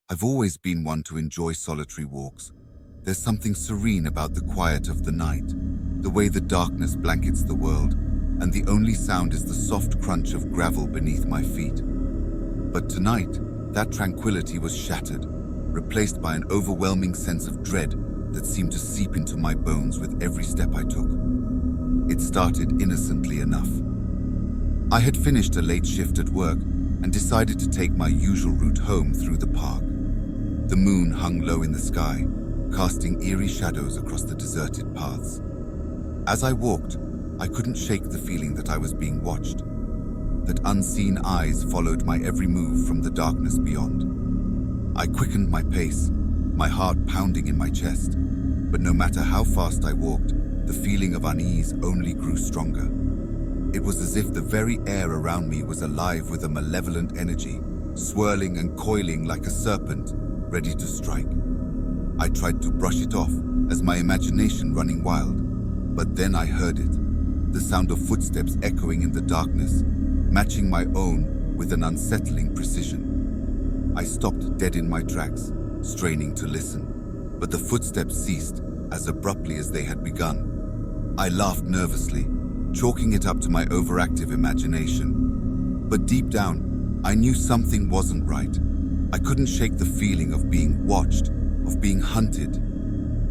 I've always been one to enjoy solitary walks. There's something serene about the quiet of the night, the way the darkness blankets the world, and the only sound is the soft crunch of gravel beneath my feet. But tonight, that tranquility was shattered, replaced by an overwhelming sense of dread that seemed to seep into my bones with every step I took. It started innocently enough. I had finished a late shift at work and decided to take my usual route home through the park. The moon hung low in the sky, casting eerie shadows across the deserted paths. As I walked, I couldn't shake the feeling that I was being watched, that unseen eyes followed my every move from the darkness beyond. I quickened my pace, my heart pounding in my chest, but no matter how fast I walked, the feeling of unease only grew stronger. It was as if the very air around me was alive with a malevolent energy, swirling and coiling like a serpent, ready to strike. I tried to brush it off as my imagination running wild, but then I heard it, the sound of footsteps echoing in the darkness, matching my own with an unsettling precision. I stopped dead in my tracks, straining to listen, but the footsteps ceased as abruptly as they had begun. I laughed nervously, chalking it up to my overactive imagination. But deep down, I knew something wasn't right. I couldn't shake the feeling of being watched, of being hunted.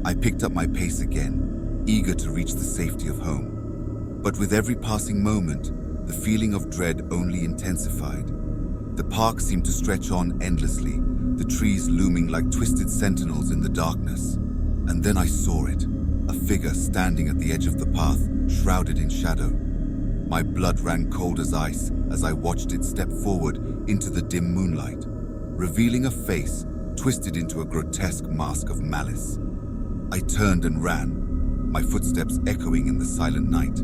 I picked up my pace again, eager to reach the safety of home. But with every passing moment, the feeling of dread only intensified. The park seemed to stretch on endlessly, the trees looming like twisted sentinels in the darkness. And then I saw it, a figure standing at the edge of the path, shrouded in shadow. My blood ran cold as ice as I watched it step forward into the dim moonlight, revealing a face twisted into a grotesque mask of malice. I turned and ran, my footsteps echoing in the silent night.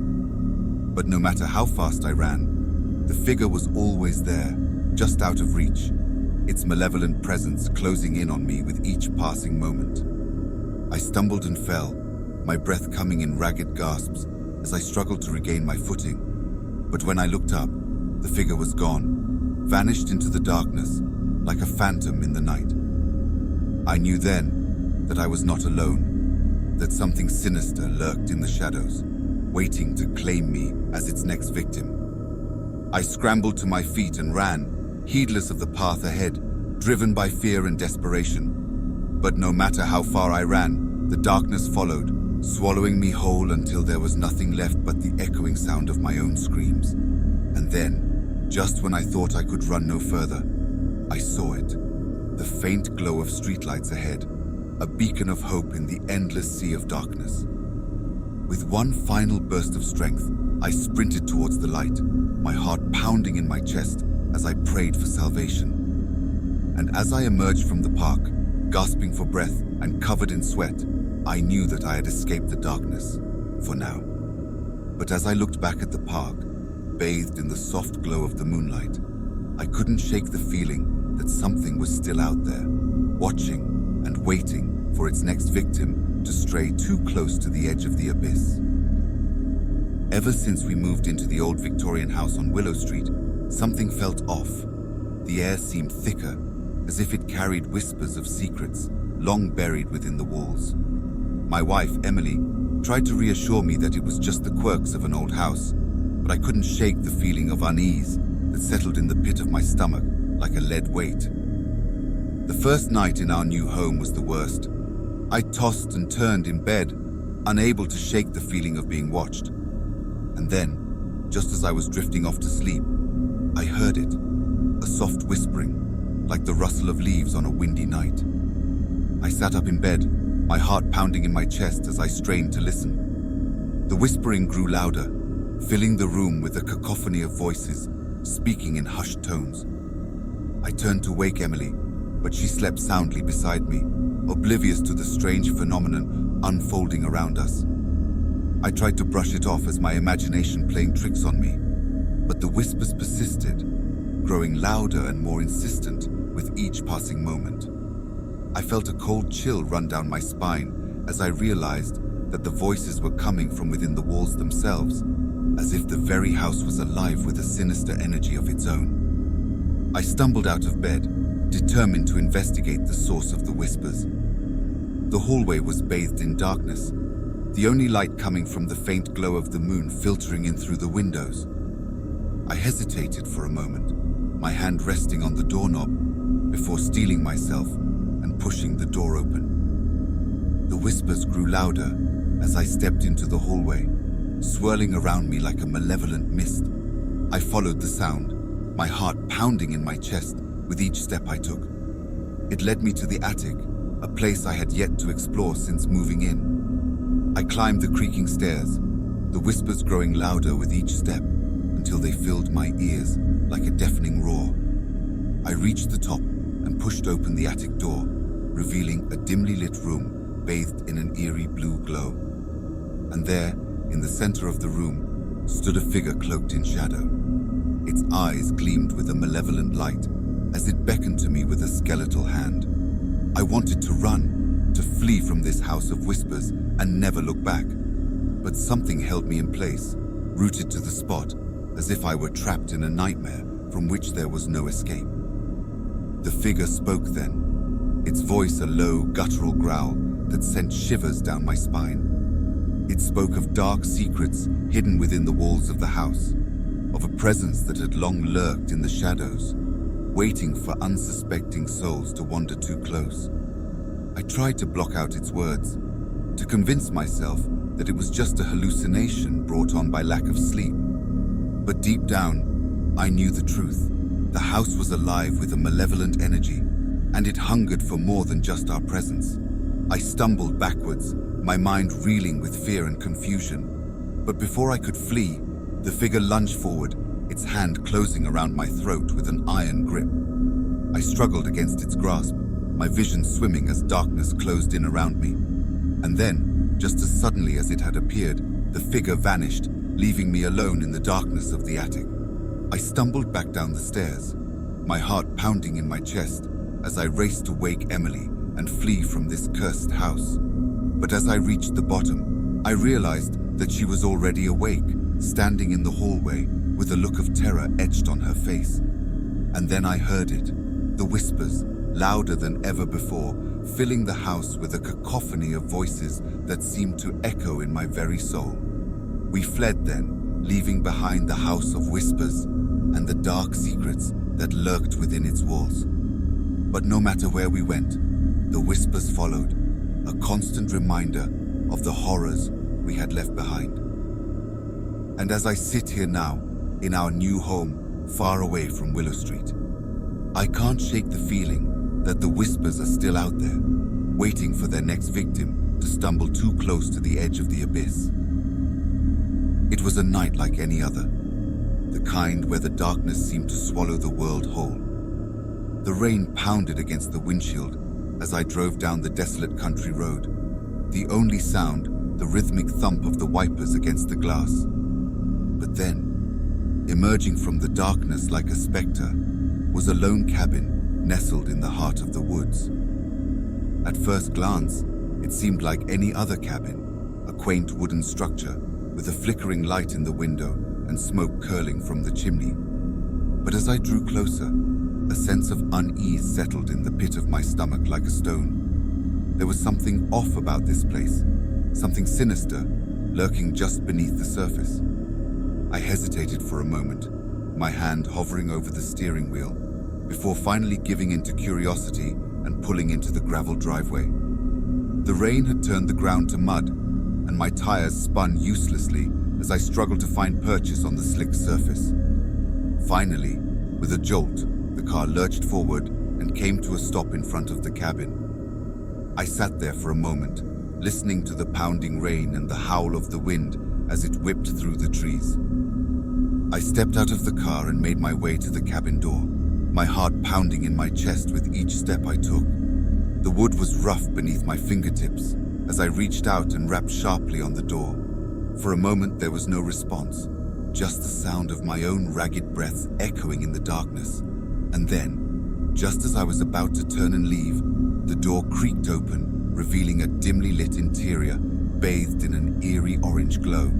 But no matter how fast I ran, the figure was always there, just out of reach, its malevolent presence closing in on me with each passing moment. I stumbled and fell, my breath coming in ragged gasps as I struggled to regain my footing. But when I looked up, the figure was gone, vanished into the darkness, like a phantom in the night. I knew then that I was not alone, that something sinister lurked in the shadows, waiting to claim me as its next victim. I scrambled to my feet and ran, heedless of the path ahead, driven by fear and desperation. But no matter how far I ran, the darkness followed, swallowing me whole until there was nothing left but the echoing sound of my own screams. And then, just when I thought I could run no further, I saw it, the faint glow of streetlights ahead, a beacon of hope in the endless sea of darkness. With one final burst of strength, I sprinted towards the light, my heart pounding in my chest as I prayed for salvation. And as I emerged from the park, gasping for breath and covered in sweat, I knew that I had escaped the darkness, for now. But as I looked back at the park, bathed in the soft glow of the moonlight, I couldn't shake the feeling that something was still out there, watching and waiting for its next victim to stray too close to the edge of the abyss. Ever since we moved into the old Victorian house on Willow Street, something felt off. The air seemed thicker, as if it carried whispers of secrets long buried within the walls. My wife, Emily, tried to reassure me that it was just the quirks of an old house, but I couldn't shake the feeling of unease that settled in the pit of my stomach like a lead weight. The first night in our new home was the worst. I tossed and turned in bed, unable to shake the feeling of being watched. And then, just as I was drifting off to sleep, I heard it, a soft whispering, like the rustle of leaves on a windy night. I sat up in bed, my heart pounding in my chest as I strained to listen. The whispering grew louder, filling the room with a cacophony of voices, speaking in hushed tones. I turned to wake Emily, but she slept soundly beside me, oblivious to the strange phenomenon unfolding around us. I tried to brush it off as my imagination playing tricks on me, but the whispers persisted, growing louder and more insistent with each passing moment. I felt a cold chill run down my spine as I realized that the voices were coming from within the walls themselves, as if the very house was alive with a sinister energy of its own. I stumbled out of bed, determined to investigate the source of the whispers. The hallway was bathed in darkness, the only light coming from the faint glow of the moon filtering in through the windows. I hesitated for a moment, my hand resting on the doorknob, before steeling myself and pushing the door open. The whispers grew louder as I stepped into the hallway, swirling around me like a malevolent mist. I followed the sound, my heart pounding in my chest with each step I took. It led me to the attic, a place I had yet to explore since moving in. I climbed the creaking stairs, the whispers growing louder with each step until they filled my ears like a deafening roar. I reached the top and pushed open the attic door, revealing a dimly lit room bathed in an eerie blue glow. And there, in the center of the room, stood a figure cloaked in shadow. Its eyes gleamed with a malevolent light as it beckoned to me with a skeletal hand. I wanted to run, to flee from this house of whispers and never look back. But something held me in place, rooted to the spot, as if I were trapped in a nightmare from which there was no escape. The figure spoke then, its voice a low, guttural growl that sent shivers down my spine. It spoke of dark secrets hidden within the walls of the house, of a presence that had long lurked in the shadows, waiting for unsuspecting souls to wander too close. I tried to block out its words, to convince myself that it was just a hallucination brought on by lack of sleep. But deep down, I knew the truth. The house was alive with a malevolent energy, and it hungered for more than just our presence. I stumbled backwards, my mind reeling with fear and confusion. But before I could flee, the figure lunged forward, its hand closing around my throat with an iron grip. I struggled against its grasp, my vision swimming as darkness closed in around me. And then, just as suddenly as it had appeared, the figure vanished, leaving me alone in the darkness of the attic. I stumbled back down the stairs, my heart pounding in my chest as I raced to wake Emily and flee from this cursed house. But as I reached the bottom, I realized that she was already awake, standing in the hallway with a look of terror etched on her face. And then I heard it, the whispers, louder than ever before, filling the house with a cacophony of voices that seemed to echo in my very soul. We fled then, leaving behind the house of whispers and the dark secrets that lurked within its walls. But no matter where we went, the whispers followed, a constant reminder of the horrors we had left behind. And as I sit here now, in our new home, far away from Willow Street, I can't shake the feeling that the whispers are still out there, waiting for their next victim to stumble too close to the edge of the abyss. It was a night like any other, the kind where the darkness seemed to swallow the world whole. The rain pounded against the windshield as I drove down the desolate country road, the only sound the rhythmic thump of the wipers against the glass. But then, emerging from the darkness like a specter, was a lone cabin nestled in the heart of the woods. At first glance, it seemed like any other cabin, a quaint wooden structure with a flickering light in the window and smoke curling from the chimney. But as I drew closer, a sense of unease settled in the pit of my stomach like a stone. There was something off about this place, something sinister, lurking just beneath the surface. I hesitated for a moment, my hand hovering over the steering wheel, before finally giving in to curiosity and pulling into the gravel driveway. The rain had turned the ground to mud, and my tires spun uselessly as I struggled to find purchase on the slick surface. Finally, with a jolt, the car lurched forward and came to a stop in front of the cabin. I sat there for a moment, listening to the pounding rain and the howl of the wind as it whipped through the trees. I stepped out of the car and made my way to the cabin door, my heart pounding in my chest with each step I took. The wood was rough beneath my fingertips as I reached out and rapped sharply on the door. For a moment there was no response, just the sound of my own ragged breaths echoing in the darkness. And then, just as I was about to turn and leave, the door creaked open, revealing a dimly lit interior bathed in an eerie orange glow.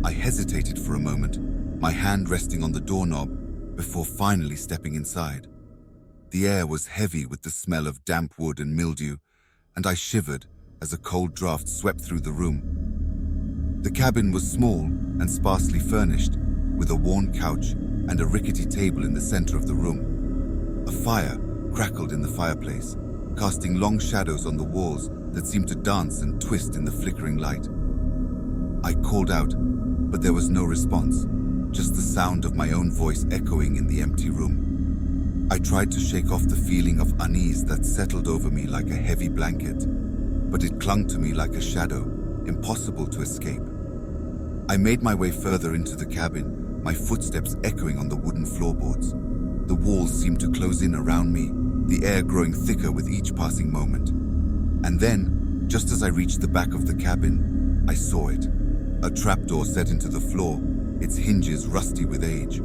I hesitated for a moment, my hand resting on the doorknob, before finally stepping inside. The air was heavy with the smell of damp wood and mildew, and I shivered as a cold draft swept through the room. The cabin was small and sparsely furnished, with a worn couch and a rickety table in the center of the room. A fire crackled in the fireplace, casting long shadows on the walls that seemed to dance and twist in the flickering light. I called out, but there was no response, just the sound of my own voice echoing in the empty room. I tried to shake off the feeling of unease that settled over me like a heavy blanket, but it clung to me like a shadow, impossible to escape. I made my way further into the cabin, my footsteps echoing on the wooden floorboards. The walls seemed to close in around me, the air growing thicker with each passing moment. And then, just as I reached the back of the cabin, I saw it. A trapdoor set into the floor, its hinges rusty with age.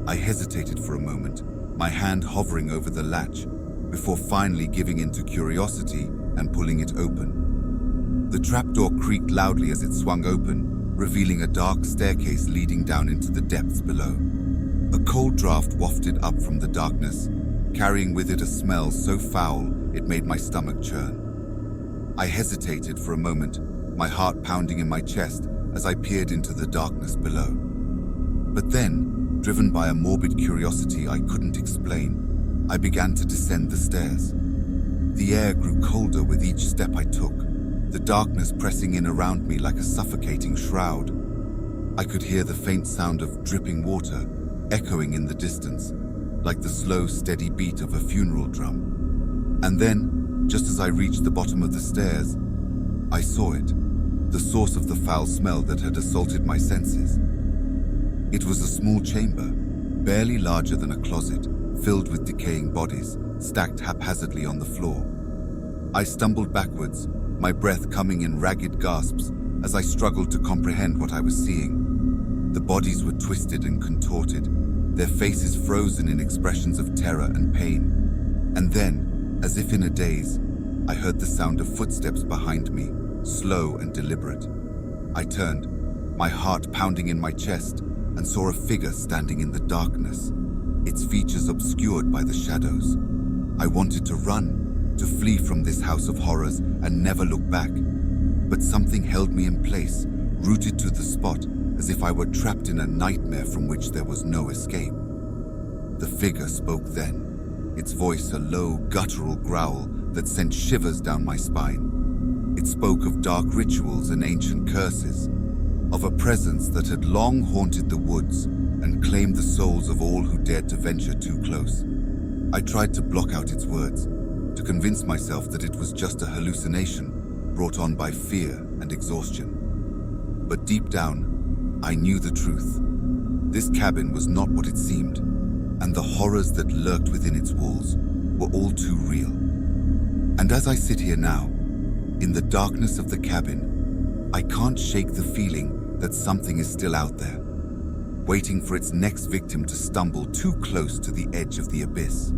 I hesitated for a moment, my hand hovering over the latch, before finally giving in to curiosity and pulling it open. The trapdoor creaked loudly as it swung open, revealing a dark staircase leading down into the depths below. A cold draft wafted up from the darkness, carrying with it a smell so foul it made my stomach churn. I hesitated for a moment, my heart pounding in my chest as I peered into the darkness below. But then, driven by a morbid curiosity I couldn't explain, I began to descend the stairs. The air grew colder with each step I took, the darkness pressing in around me like a suffocating shroud. I could hear the faint sound of dripping water echoing in the distance, like the slow, steady beat of a funeral drum. And then, just as I reached the bottom of the stairs, I saw it, the source of the foul smell that had assaulted my senses. It was a small chamber, barely larger than a closet, filled with decaying bodies, stacked haphazardly on the floor. I stumbled backwards, my breath coming in ragged gasps as I struggled to comprehend what I was seeing. The bodies were twisted and contorted, their faces frozen in expressions of terror and pain. And then, as if in a daze, I heard the sound of footsteps behind me, slow and deliberate. I turned, my heart pounding in my chest, and saw a figure standing in the darkness, its features obscured by the shadows. I wanted to run, to flee from this house of horrors and never look back. But something held me in place, rooted to the spot, as if I were trapped in a nightmare from which there was no escape. The figure spoke then, its voice a low, guttural growl that sent shivers down my spine. It spoke of dark rituals and ancient curses, of a presence that had long haunted the woods and claimed the souls of all who dared to venture too close. I tried to block out its words, to convince myself that it was just a hallucination brought on by fear and exhaustion. But deep down, I knew the truth. This cabin was not what it seemed, and the horrors that lurked within its walls were all too real. And as I sit here now, in the darkness of the cabin, I can't shake the feeling that something is still out there, waiting for its next victim to stumble too close to the edge of the abyss.